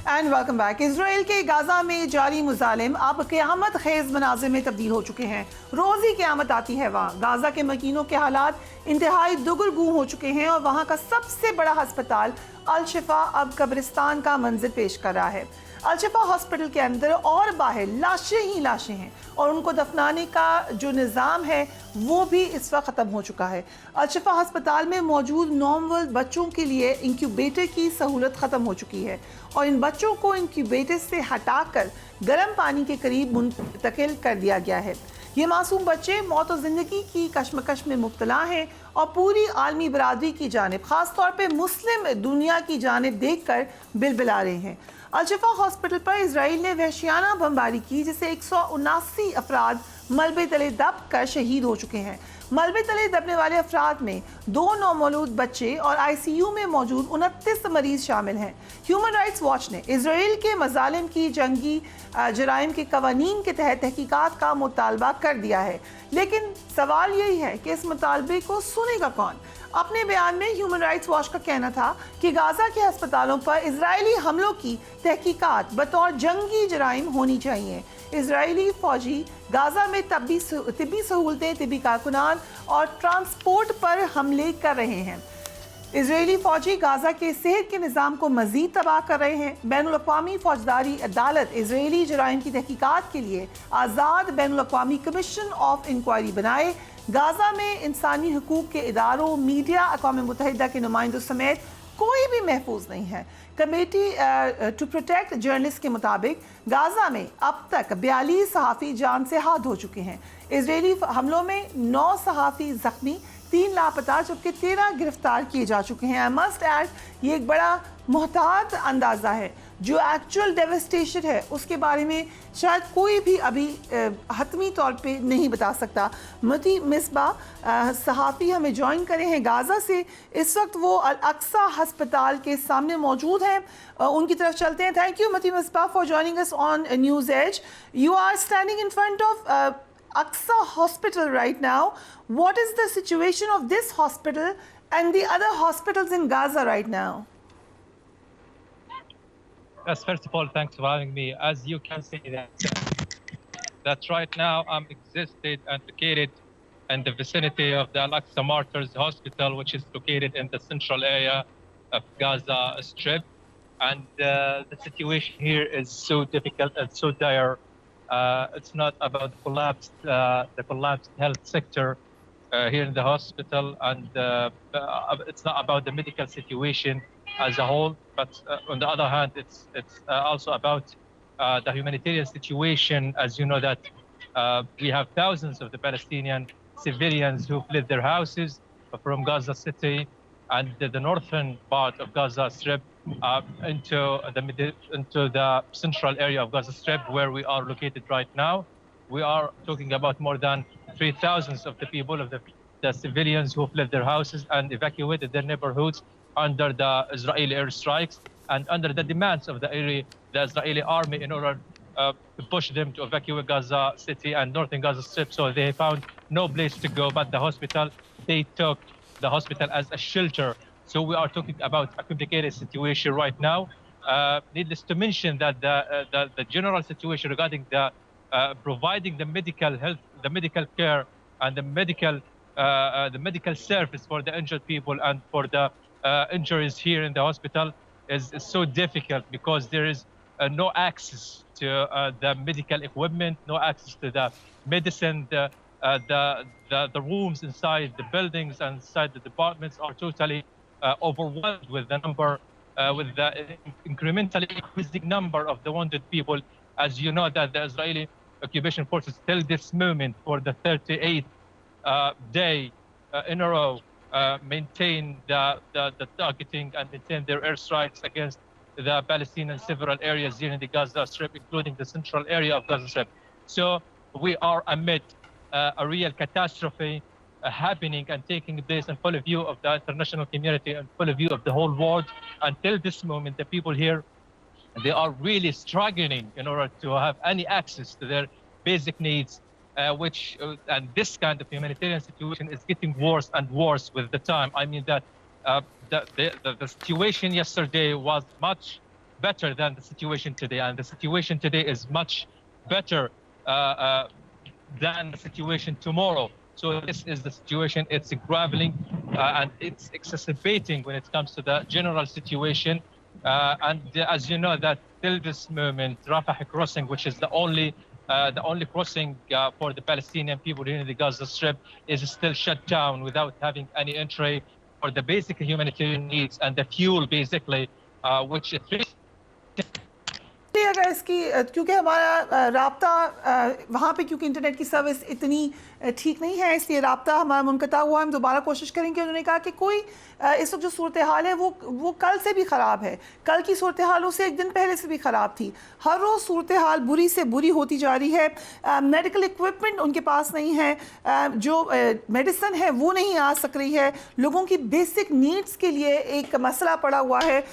And welcome back. Israel के Gaza में जारी मुजालिम अब क़यामत खेज मनाजिर में तब्दील हो चुके हैं। रोज़ ही क़यामत आती है वहाँ। गाजा के मकीनों के हालात इंतहाई दुगरगू हो चुके हैं और वहाँ का सबसे बड़ा हस्पताल अल-शिफा अब कब्रिस्तान का मंजर पेश कर रहा है। अल-शिफा हॉस्पिटल के अंदर और बाहर लाशें ही लाशें हैं और उनको दफनाने का जो निज़ाम है वो भी इस वक्त ख़त्म हो चुका है। अल-शिफा हस्पताल में मौजूद नॉर्मल बच्चों के लिए इंक्यूबेटर की सहूलत ख़त्म हो चुकी है और इन बच्चों को इंक्यूबेटर से हटाकर गर्म पानी के करीब मुंतकिल कर दिया गया है। ये मासूम बच्चे मौत और ज़िंदगी की कश्मकश में मुब्तला हैं और पूरी आलमी बरादरी की जानिब, ख़ास तौर पे मुस्लिम दुनिया की जानिब देख कर बिलबिला रहे हैं। अल-शिफा हॉस्पिटल पर इसराइल ने वहशियाना बमबारी की जिससे 179 अफराद मलबे तले दब कर शहीद हो चुके हैं। मलबे तले दबने वाले अफराद में 2 नौमौलूद बच्चे और ICU में मौजूद 29 मरीज शामिल हैं। ह्यूमन राइट्स वॉच ने इसराइल के मजालिम की जंगी जराइम के कवानीन के तहत तहकीकात का मुतालबा कर दिया है, लेकिन सवाल यही है कि इस मुतालबे को सुनेगा कौन। अपने बयान में ह्यूमन राइट्स वॉच का कहना था कि गाजा के अस्पतालों पर इजरायली हमलों की तहकीकात बतौर जंगी जराइम होनी चाहिए। इजरायली फौजी गाजा में तिब्बी सहूलतें, तिब्बी कारकुनान और ट्रांसपोर्ट पर हमले कर रहे हैं। इजरायली फौजी गाजा के सेहत के निज़ाम को मज़ीद तबाह कर रहे हैं। बैनुल-अक़वामी फौजदारी अदालत इजरायली जराइम की तहकीकात के लिए आज़ाद बैनुल-अक़वामी कमीशन ऑफ इंक्वायरी बनाए। गाजा में इंसानी हकूक़ के इदारों, मीडिया, अक़वाम मुत्तहिदा के नुमाइंदों समेत कोई भी महफूज नहीं है। कमेटी टू प्रोटेक्ट जर्नलिस्ट के मुताबिक गाजा में अब तक 42 सहाफ़ी जान से हाथ धो चुके हैं। इजरायली हमलों में 9 सहाफ़ी जख्मी, 3 लापता जबकि 13 गिरफ्तार किए जा चुके हैं। आई मस्ट ऐड, ये एक बड़ा मुहतात अंदाज़ा है। जो एक्चुअल डेवस्टेशन है उसके बारे में शायद कोई भी अभी हतमी तौर पे नहीं बता सकता। मती मिसबा सहाफ़ी हमें ज्वाइन करे हैं गाज़ा से। इस वक्त वो अल-अक्सा हस्पताल के सामने मौजूद हैं, उनकी तरफ चलते हैं। Thank you Mati Misbah for joining us on News Edge. You are standing in front of Aqsa Hospital right now. What is the situation of this hospital and the other hospitals in Gaza right now? Yes, first of all, thanks for having me. As you can see that right now I'm existed and located in the vicinity of the Al-Aqsa Martyrs Hospital, which is located in the central area of Gaza Strip. And the situation here is so difficult and so dire. It's not about the collapsed health sector here in the hospital, and it's not about the medical situation as a whole, but on the other hand, it's also about the humanitarian situation. As you know that we have thousands of the Palestinian civilians who fled their houses from Gaza City and the northern part of Gaza Strip into the central area of Gaza Strip, where we are located right now. We are talking about more than 3,000 of the people, of the civilians who fled their houses and evacuated their neighborhoods under the Israeli airstrikes and under the demands of the Israeli army in order to push them to evacuate Gaza City and northern Gaza Strip. So they found no place to go but the hospital. They took the hospital as a shelter. So we are talking about a complicated situation right now. Needless to mention that the general situation regarding the providing the medical health, the medical care, and the medical service for the injured people and for the injuries here in the hospital is so difficult because there is no access to the medical equipment, no access to the medicine. The rooms inside the buildings and inside the departments are totally overwhelmed with the number, with the incrementally increasing number of the wounded people. As you know that the Israeli occupation forces till this moment, for the 38th day in a row, maintain the targeting and maintain their airstrikes against the Palestinian several areas here in the Gaza Strip, including the central area of Gaza Strip. So we are amid a real catastrophe happening and taking place in full view of the international community and full view of the whole world. Until this moment, the people here, they are really struggling in order to have any access to their basic needs, and this kind of humanitarian situation is getting worse and worse with the time. I mean that the situation yesterday was much better than the situation today, and the situation today is much better than the situation tomorrow. So this is the situation. It's graveling and it's exacerbating when it comes to the general situation. And as you know, that till this moment, Rafah crossing, which is the only crossing for the Palestinian people here in the Gaza Strip, is still shut down without having any entry for the basic humanitarian needs and the fuel, basically, which अगर इसकी क्योंकि हमारा राब्ता वहाँ पे क्योंकि internet की service इतनी ठीक नहीं है, इसलिए राब्ता हमारा मुनक़ता हुआ। हम दोबारा कोशिश करेंगे। उन्होंने कहा कि कोई इस वक्त जो सूरत हाल है वो कल से भी ख़राब है, कल की सूरत हाल उससे एक दिन पहले से भी ख़राब थी। हर रोज़ सूरत हाल बुरी से बुरी होती जा रही है। मेडिकल इक्विपमेंट उनके पास नहीं है, जो मेडिसिन है वो नहीं आ सक रही है। लोगों की बेसिक नीड्स के लिए एक मसला पड़ा हुआ है।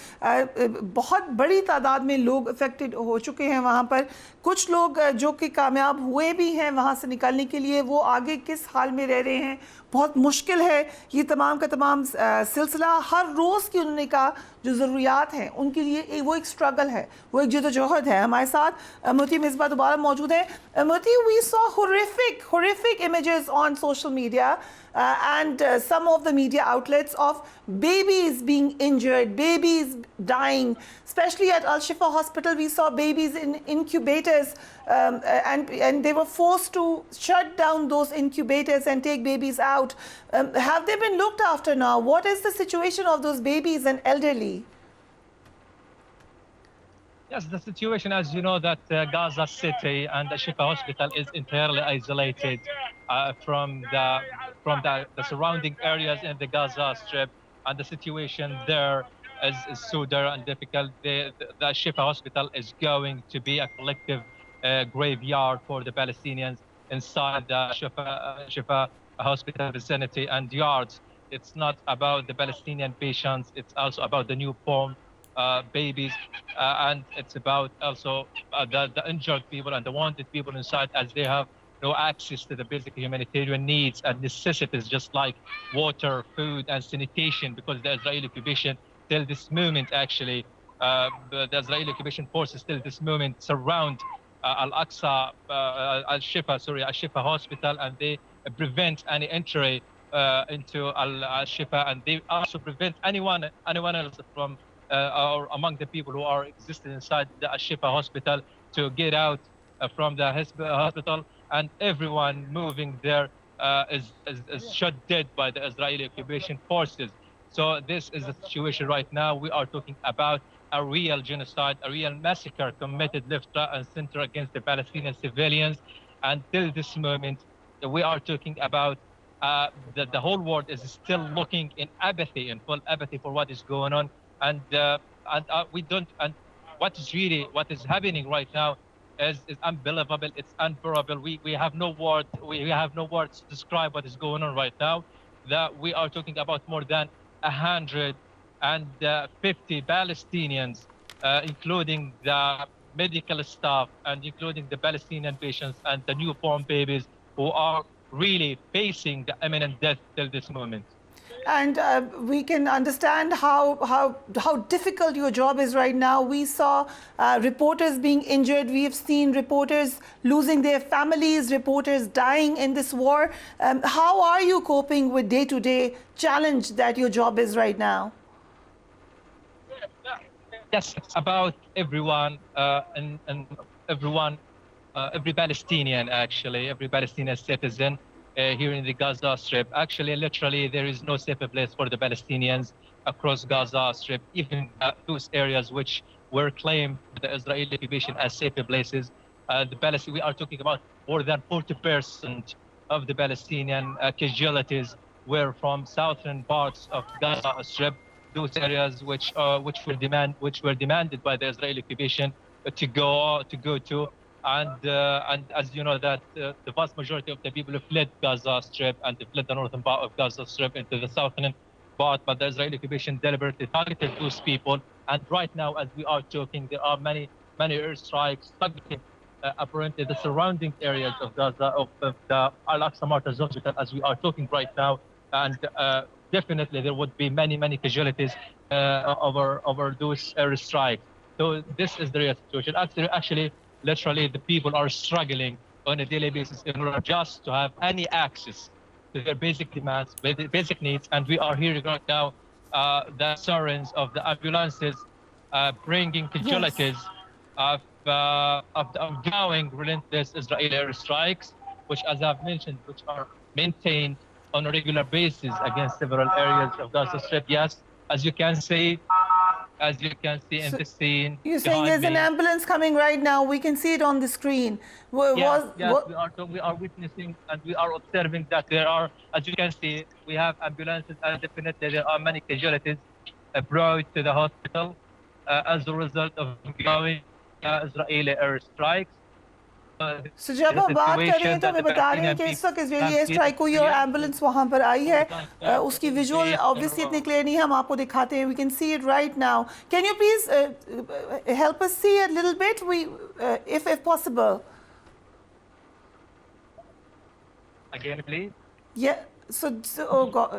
बहुत बड़ी तादाद में लोग अफेक्टेड हो चुके हैं वहाँ पर। कुछ लोग जो कि कामयाब हुए भी हैं वहाँ से निकलने के लिए, वो आगे किस हाल में रह रहे हैं, बहुत मुश्किल है ये तमाम का तमाम सिलसिला। हर रोज़ की उन्होंने कहा जो ज़रूरियात हैं उनके लिए वो एक स्ट्रगल है, वो एक जदोजहद है। हमारे साथ मोती मिसबा दोबारा मौजूद है। Moti, we saw horrific images on social media and some of the media outlets of babies being injured, babies dying, especially at Al-Shifa hospital. We saw babies in incubators and they were forced to shut down those incubators and take babies out. Have they been looked after now? What is the situation of those babies and elderly? Yes, the situation, as you know, that Gaza City and the Shifa Hospital is entirely isolated from the surrounding areas in the Gaza Strip, and the situation there is so dire and difficult. The Shifa Hospital is going to be a collective graveyard for the Palestinians inside the Shifa Hospital vicinity and yards. It's not about the Palestinian patients, it's also about the newborn babies, and it's about also the injured people and the wounded people inside, as they have no access to the basic humanitarian needs and necessities, just like water, food, and sanitation, because the Israeli occupation till this moment, actually, the Israeli occupation forces till this moment surround Al-Aqsa, Al-Shifa Hospital, and they prevent any entry into Al-Shifa, and they also prevent anyone else from or among the people who are existing inside the Al-Shifa hospital to get out from the hospital, and everyone moving there is shot dead by the Israeli occupation forces. So this is the situation right now. We are talking about a real genocide, a real massacre committed left, right, and center against the Palestinian civilians. Until this moment, we are talking about the whole world is still looking in apathy, in full apathy for what is going on. And we don't. And what is happening right now is unbelievable. It's unbearable. We have no word. We have no words to describe what is going on right now. That we are talking about more than 150 Palestinians, including the medical staff and including the Palestinian patients and the newborn babies, who are really facing the imminent death till this moment. And we can understand how difficult your job is right now. We saw reporters being injured. We have seen reporters losing their families, reporters dying in this war. How are you coping with day-to-day challenge that your job is right now? Yes, it's about everyone and everyone, every Palestinian, actually, every Palestinian citizen here in the Gaza Strip. Actually, literally, there is no safer place for the Palestinians across Gaza Strip, even those areas which were claimed by the Israeli occupation as safer places. We are talking about more than 40% of the Palestinian casualties were from southern parts of Gaza Strip, those areas which were demanded by the Israeli occupation to go to. And as you know, that the vast majority of the people who fled Gaza Strip and fled the northern part of Gaza Strip into the southern part, but the Israeli occupation deliberately targeted those people. And right now, as we are talking, there are many airstrikes targeting apparently the surrounding areas of Gaza, of the Al-Aqsa Martyrs Hospital, as we are talking right now. And definitely there would be many casualties over those airstrikes. So this is the real situation. Actually, literally, the people are struggling on a daily basis in order just to have any access to their basic demands, basic needs. And we are hearing right now the sirens of the ambulances bringing Yes. casualties of the ongoing relentless Israeli airstrikes, which, as I've mentioned, which are maintained on a regular basis against several areas of Gaza Strip. Yes, as you can see, in So this scene you're saying behind there's an me. ambulance coming right now. We can see it on the screen. Yes, yes, What? we are witnessing and we are observing that there are, as you can see, we have ambulances and definitely there are many casualties brought to the hospital as a result of ongoing Israeli airstrikes. This So is जब the हम बात कर रहे हैं situation तो that हमें the बता रहे हैं Palestinian कि इस वक्त people Israeli have air been strike हुई और experiencing एम्बुलेंस वहां पर आई for है the last उसकी 7 visual days in a obviously इतने row. क्लियर नहीं है हम आपको दिखाते हैं we can see it right now can you please help us see a little bit we if possible Again, please. yeah oh god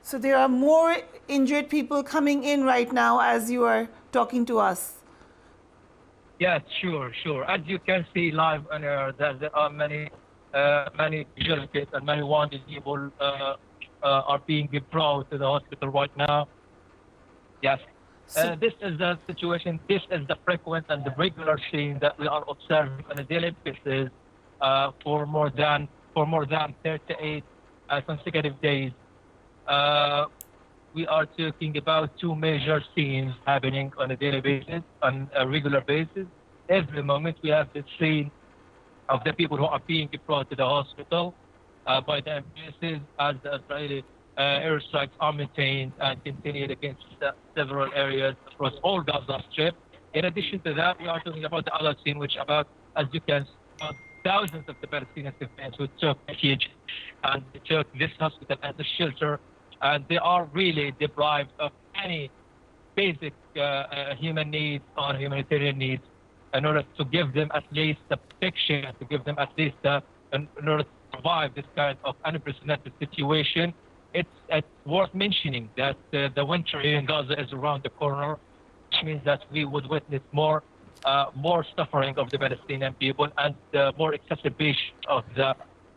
so there are more injured people coming in right now as you are talking to us. Yes, sure, sure. As you can see live on air, that there are many casualties and many wounded people are being brought to the hospital right now. Yes. So This is the situation. This is the frequent and the regular scene that we are observing on a daily basis for more than 38 consecutive days. We are talking about two major scenes happening on a daily basis, on a regular basis. Every moment we have the scene of the people who are being brought to the hospital by the ambulances as the Israeli airstrikes are maintained and continued against several areas across all Gaza Strip. In addition to that, we are talking about the other scene, which about, as you can see, about thousands of the Palestinian civilians who took refuge and they took this hospital as a shelter, and they are really deprived of any basic human needs or humanitarian needs in order to give them at least the protection, to give them at least in order to survive this kind of unprecedented situation. It's worth mentioning that the winter here in Gaza is around the corner, which means that we would witness more suffering of the Palestinian people and more exacerbation of the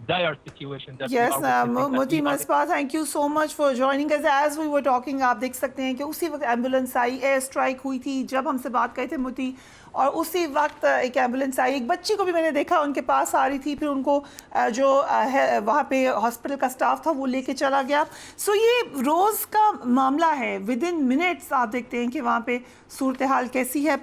dire situation that Yes, we are witnessing. Muti Maspa, thank you so much for joining us. As we were talking, आप देख सकते हैं कि उसी वक्त ambulance आई, air strike हुई थी जब हमसे बात करे थे मुती, और उसी वक्त एक एम्बुलेंस आई, एक बच्ची को भी मैंने देखा उनके पास आ रही थी, फिर उनको जो है वहाँ पे हॉस्पिटल का स्टाफ था वो लेके चला गया. सो ये रोज़ का मामला है, विद इन मिनट्स आप देखते हैं कि वहाँ पे सूरत हाल कैसी है.